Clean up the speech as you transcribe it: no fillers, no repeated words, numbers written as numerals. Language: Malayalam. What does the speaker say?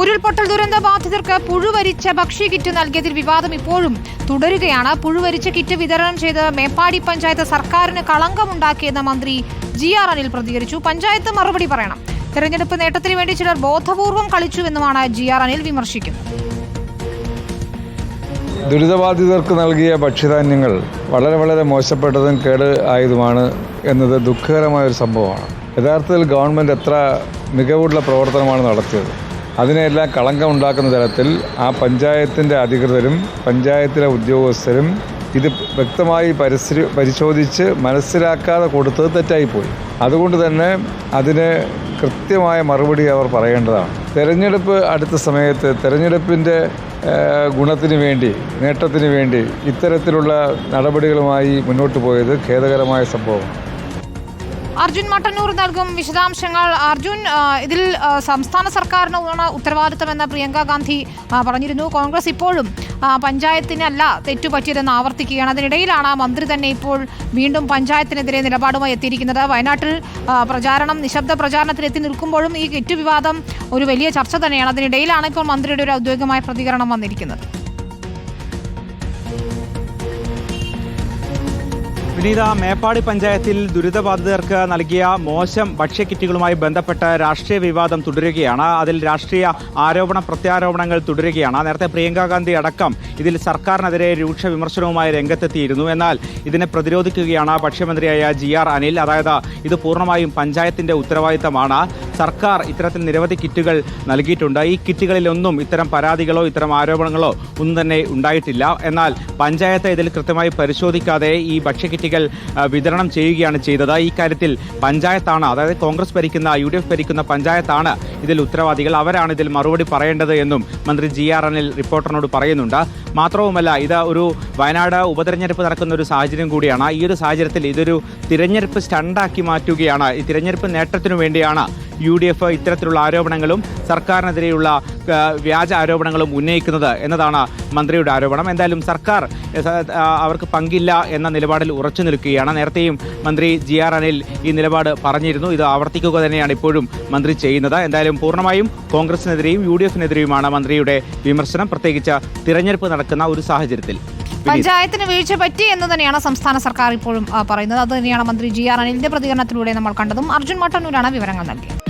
ഉരുൾപൊട്ടൽ ദുരന്ത ബാധിതർക്ക് പുഴുവരിച്ച ഭക്ഷ്യകിറ്റ് നൽകിയതിൽ വിവാദം ഇപ്പോഴും തുടരുകയാണ്. പുഴുവരിച്ച കിറ്റ് വിതരണം ചെയ്ത് മേപ്പാടി പഞ്ചായത്ത് സർക്കാരിന് കളങ്കമുണ്ടാക്കിയെന്ന് മന്ത്രി GR അനിൽ പ്രതികരിച്ചു. പഞ്ചായത്ത് മറുപടി പറയണം. തെരഞ്ഞെടുപ്പ് നേട്ടത്തിന് വേണ്ടി ചിലർ ബോധപൂർവം കളിച്ചുവെന്നുമാണ് GR അനിൽ വിമർശിക്കുന്നത്. ദുരിതബാധിതർക്ക് നൽകിയ ഭക്ഷ്യധാന്യങ്ങൾ വളരെ മോശപ്പെട്ടതും കേട് ആയതുമാണ് എന്നത് ദുഃഖകരമായൊരു സംഭവമാണ്. യഥാർത്ഥത്തിൽ ഗവൺമെൻറ് എത്ര മികവുള്ള പ്രവർത്തനമാണ് നടത്തിയത്. അതിനെല്ലാം കളങ്കമുണ്ടാക്കുന്ന തരത്തിൽ ആ പഞ്ചായത്തിൻ്റെ അധികൃതരും പഞ്ചായത്തിലെ ഉദ്യോഗസ്ഥരും ഇത് വ്യക്തമായി പരിശോധിച്ച് മനസ്സിലാക്കാതെ കൊടുത്തത് തെറ്റായിപ്പോയി. അതുകൊണ്ട് തന്നെ അതിന് കൃത്യമായ മറുപടി അവർ പറയേണ്ടതാണ്. തെരഞ്ഞെടുപ്പ് അടുത്ത സമയത്ത് തെരഞ്ഞെടുപ്പിൻ്റെ ഗുണത്തിന് വേണ്ടി നേട്ടത്തിന് വേണ്ടി ഇത്തരത്തിലുള്ള നടപടികളുമായി മുന്നോട്ട് പോയത് ഖേദകരമായ സംഭവമാണ്. അർജുൻ മട്ടന്നൂർ നൽകും വിശദാംശങ്ങൾ. അർജുൻ, ഇതിൽ സംസ്ഥാന സർക്കാരിനാണ് ഉത്തരവാദിത്തമെന്ന് പ്രിയങ്ക ഗാന്ധി പറഞ്ഞിരുന്നു. കോൺഗ്രസ് ഇപ്പോഴും പഞ്ചായത്തിനല്ല തെറ്റുപറ്റിയതെന്ന് ആവർത്തിക്കുകയാണ്. അതിനിടയിലാണ് മന്ത്രി തന്നെ ഇപ്പോൾ വീണ്ടും പഞ്ചായത്തിനെതിരെ നിലപാടുമായി എത്തിയിരിക്കുന്നത്. വയനാട്ടിൽ നിശബ്ദ പ്രചാരണത്തിൽ എത്തി നിൽക്കുമ്പോഴും ഈ കിറ്റ് വിവാദം ഒരു വലിയ ചർച്ച തന്നെയാണ്. അതിനിടയിലാണ് ഇപ്പോൾ മന്ത്രിയുടെ ഒരു ഔദ്യോഗികമായ പ്രതികരണം വന്നിരിക്കുന്നത്. വിനീത, മേപ്പാടി പഞ്ചായത്തിൽ ദുരിതബാധിതർക്ക് നൽകിയ മോശം ഭക്ഷ്യക്കിറ്റുകളുമായി ബന്ധപ്പെട്ട രാഷ്ട്രീയ വിവാദം തുടരുകയാണ്. അതിൽ രാഷ്ട്രീയ പ്രത്യാരോപണങ്ങൾ തുടരുകയാണ്. നേരത്തെ പ്രിയങ്ക ഗാന്ധി അടക്കം ഇതിൽ സർക്കാരിനെതിരെ രൂക്ഷ വിമർശനവുമായി രംഗത്തെത്തിയിരുന്നു. എന്നാൽ ഇതിനെ പ്രതിരോധിക്കുകയാണ് ഭക്ഷ്യമന്ത്രിയായ GR അനിൽ. അതായത് ഇത് പൂർണ്ണമായും പഞ്ചായത്തിന്റെ ഉത്തരവാദിത്തമാണ്. സർക്കാർ ഇത്തരത്തിൽ നിരവധി കിറ്റുകൾ നൽകിയിട്ടുണ്ട്. ഈ കിറ്റുകളിലൊന്നും ഇത്തരം പരാതികളോ ഇത്തരം ആരോപണങ്ങളോ ഒന്നും തന്നെ ഉണ്ടായിട്ടില്ല. എന്നാൽ പഞ്ചായത്ത് ഇതിൽ കൃത്യമായി പരിശോധിക്കാതെ ഈ ഭക്ഷ്യക്കിറ്റുകൾ വിതരണം ചെയ്യുകയാണ് ചെയ്തത്. ഈ കാര്യത്തിൽ പഞ്ചായത്താണ്, അതായത് കോൺഗ്രസ് ഭരിക്കുന്ന UDF ഭരിക്കുന്ന പഞ്ചായത്താണ് ഇതിൽ ഉത്തരവാദികൾ. അവരാണ് ഇതിൽ മറുപടി പറയേണ്ടത് എന്നും മന്ത്രി GR അനിൽ റിപ്പോർട്ടറിനോട് പറയുന്നുണ്ട്. മാത്രവുമല്ല, ഇത് ഒരു വയനാട് ഉപതെരഞ്ഞെടുപ്പ് നടക്കുന്ന ഒരു സാഹചര്യം കൂടിയാണ്. ഈ ഒരു സാഹചര്യത്തിൽ ഇതൊരു തിരഞ്ഞെടുപ്പ് സ്റ്റണ്ടാക്കി മാറ്റുകയാണ്. ഈ തിരഞ്ഞെടുപ്പ് നേട്ടത്തിനു വേണ്ടിയാണ് UDF ഇത്തരത്തിലുള്ള ആരോപണങ്ങളും സർക്കാരിനെതിരെയുള്ള വ്യാജ ആരോപണങ്ങളും ഉന്നയിക്കുന്നത് എന്നതാണ് മന്ത്രിയുടെ ആരോപണം. എന്തായാലും സർക്കാർ അവർക്ക് പങ്കില്ല എന്ന നിലപാടിൽ ഉറച്ചു നിൽക്കുകയാണ്. നേരത്തെയും മന്ത്രി GR അനിൽ ഈ നിലപാട് പറഞ്ഞിരുന്നു. ഇത് ആവർത്തിക്കുക തന്നെയാണ് ഇപ്പോഴും മന്ത്രി ചെയ്യുന്നത്. എന്തായാലും പൂർണ്ണമായും കോൺഗ്രസിനെതിരെയും UDFിനെതിരെയുമാണ് മന്ത്രിയുടെ വിമർശനം, പ്രത്യേകിച്ച് തിരഞ്ഞെടുപ്പ് നടക്കുന്ന ഒരു സാഹചര്യത്തിൽ. പഞ്ചായത്തിന് വീഴ്ച പറ്റി എന്ന് തന്നെയാണ് സംസ്ഥാന സർക്കാർ ഇപ്പോഴും പറയുന്നത്. അത് തന്നെയാണ് മന്ത്രി GR അനിലിന്റെ പ്രതികരണത്തിലൂടെ നമ്മൾ കണ്ടതും. അർജുൻ മട്ടന്നൂരാണ് വിവരങ്ങൾ നൽകിയത്.